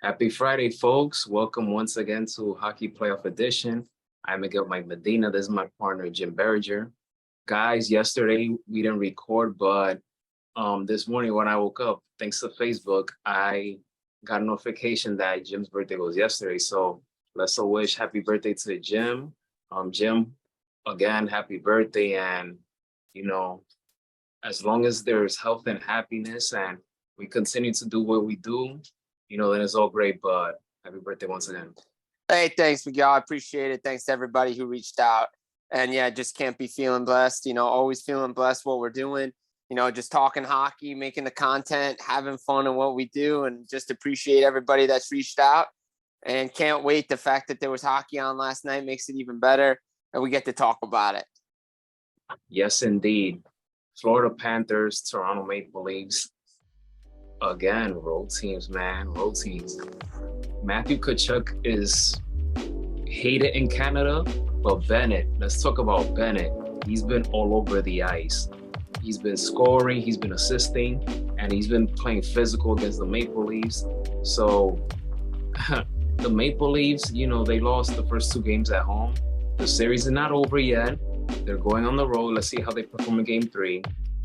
Happy Friday, folks. Welcome once again to Hockey Playoff Edition. I'm Miguel Mike Medina. This is my partner, Jim Berger. Guys, yesterday we didn't record, but this morning when I woke up, thanks to Facebook, I got a notification that Jim's birthday was yesterday. So let's all wish happy birthday to Jim. Jim, again, happy birthday. And, you know, as long as there's health and happiness and we continue to do what we do, then it's all great. But happy birthday once again. Hey, thanks, Miguel. I appreciate it. Thanks to everybody who reached out. And yeah, just can't be feeling blessed, always feeling blessed what we're doing, just talking hockey, making the content, having fun in what we do, and just appreciate everybody that's reached out. And can't wait. The fact that there was hockey on last night makes it even better, and we get to talk about it. Yes, indeed. Florida Panthers, Toronto Maple Leafs. Again, road teams, man, road teams. Matthew Tkachuk is hated in Canada, but Bennett, let's talk about Bennett. He's been all over the ice. He's been scoring, he's been assisting, and he's been playing physical against the Maple Leafs. So the Maple Leafs, they lost the first two games at home. The series is not over yet. They're going on the road. Let's see how they perform in game 3.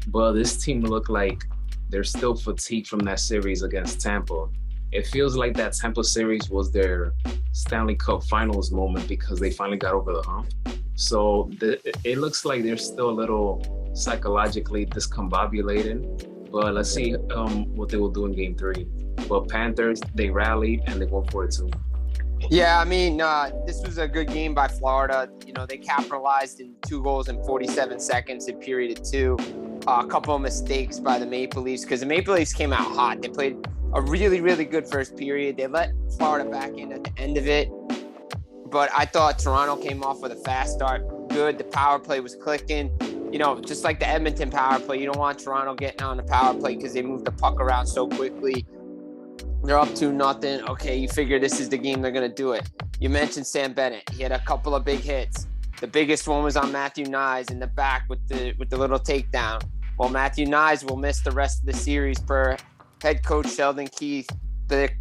But this team looked like they're still fatigued from that series against Tampa. It feels like that Tampa series was their Stanley Cup Finals moment because they finally got over the hump. So it looks like they're still a little psychologically discombobulated. But let's see what they will do in game 3. But Panthers, they rallied and they won for it too. Yeah, I mean, this was a good game by Florida. They capitalized in 2 goals in 47 seconds in period of 2. A couple of mistakes by the Maple Leafs because the Maple Leafs came out hot. They played a really, really good first period. They let Florida back in at the end of it. But I thought Toronto came off with a fast start. Good. The power play was clicking. Just like the Edmonton power play, you don't want Toronto getting on the power play because they move the puck around so quickly. They're up 2-0. Okay, you figure this is the game they're going to do it. You mentioned Sam Bennett. He had a couple of big hits. The biggest one was on Matthew Knies in the back with the little takedown. Well, Matthew Knies will miss the rest of the series per head coach Sheldon Keefe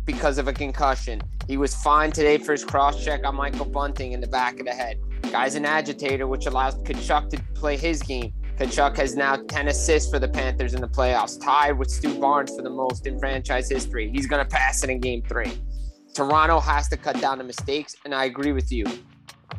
because of a concussion. He was fine today for his cross-check on Michael Bunting in the back of the head. Guy's an agitator, which allows Tkachuk to play his game. Tkachuk has now 10 assists for the Panthers in the playoffs, tied with Stu Barnes for the most in franchise history. He's going to pass it in game 3. Toronto has to cut down the mistakes, and I agree with you.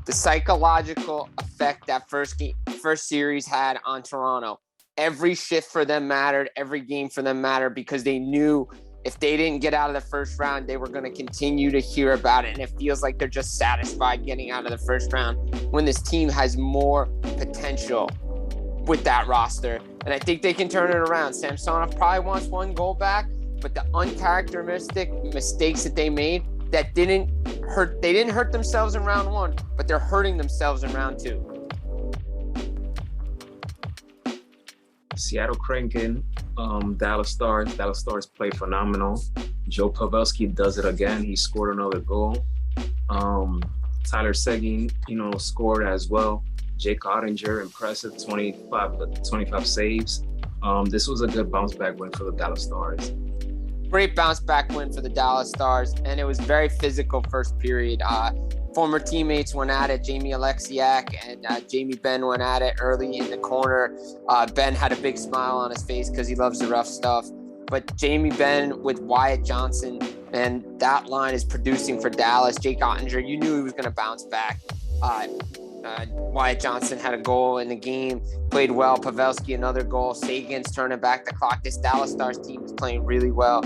The psychological effect that first series had on Toronto. Every shift for them mattered. Every game for them mattered because they knew if they didn't get out of the first round, they were going to continue to hear about it. And it feels like they're just satisfied getting out of the first round when this team has more potential with that roster. And I think they can turn it around. Samsonov probably wants 1 goal back, but the uncharacteristic mistakes that they made that didn't hurt themselves in round 1, but they're hurting themselves in round 2. Seattle Kraken, Dallas Stars. Dallas Stars play phenomenal. Joe Pavelski does it again. He scored another goal. Tyler Seguin, scored as well. Jake Ottinger, impressive, 25 saves. This was a good bounce back win for the Dallas Stars. Great bounce back win for the Dallas Stars, and it was very physical first period. Former teammates went at it. Jamie Alexiak and Jamie Benn went at it early in the corner. Ben had a big smile on his face because he loves the rough stuff. But Jamie Benn with Wyatt Johnson, and that line is producing for Dallas. Jake Ottinger, you knew he was going to bounce back. Wyatt Johnson had a goal in the game, played well. Pavelski, another goal. Sagan's turning back the clock. This Dallas Stars team is playing really well.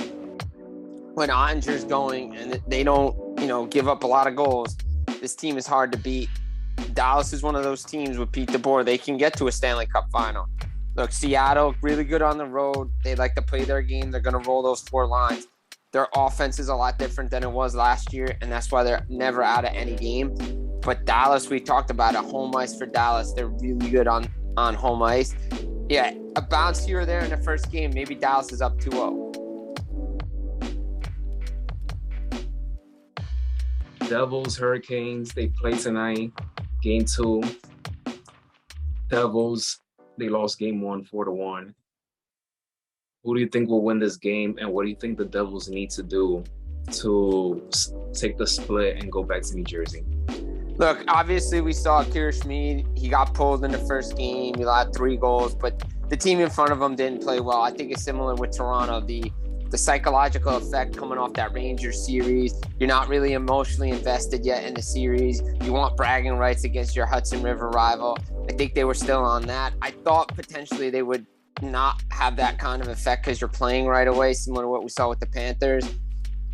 When Ottinger's going and they don't, give up a lot of goals, this team is hard to beat. Dallas is one of those teams with Pete DeBoer. They can get to a Stanley Cup final. Look, Seattle, really good on the road. They like to play their game. They're going to roll those 4 lines. Their offense is a lot different than it was last year, and that's why they're never out of any game. But Dallas, we talked about it, home ice for Dallas. They're really good on home ice. Yeah, a bounce here or there in the first game. Maybe Dallas is up 2-0. Devils, Hurricanes, they play tonight. Game 2. Devils, they lost game 1, 4-1. Who do you think will win this game, and what do you think the Devils need to do to take the split and go back to New Jersey? Look, obviously we saw Kira Schmid. He got pulled in the first game. He allowed 3 goals, but the team in front of him didn't play well. I think it's similar with Toronto. The psychological effect coming off that Rangers series. You're not really emotionally invested yet in the series. You want bragging rights against your Hudson River rival. I think they were still on that. I thought potentially they would not have that kind of effect because you're playing right away, similar to what we saw with the Panthers.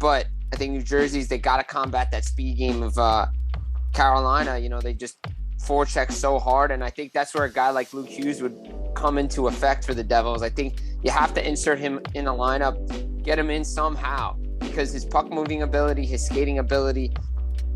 But I think New Jersey's, they got to combat that speed game of Carolina. They just forecheck so hard, and I think that's where a guy like Luke Hughes would come into effect for the Devils. I think you have to insert him in a lineup, get him in somehow, because his puck moving ability, his skating ability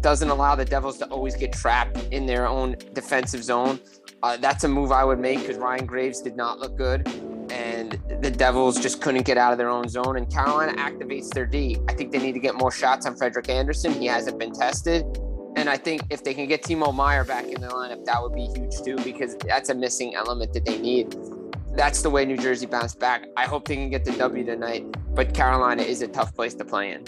doesn't allow the Devils to always get trapped in their own defensive zone. That's a move I would make because Ryan Graves did not look good, and the Devils just couldn't get out of their own zone, and Carolina activates their D. I think they need to get more shots on Frederik Andersen. He hasn't been tested. And I think if they can get Timo Meier back in the lineup, that would be huge too, because that's a missing element that they need. That's the way New Jersey bounced back. I hope they can get the W tonight, but Carolina is a tough place to play in.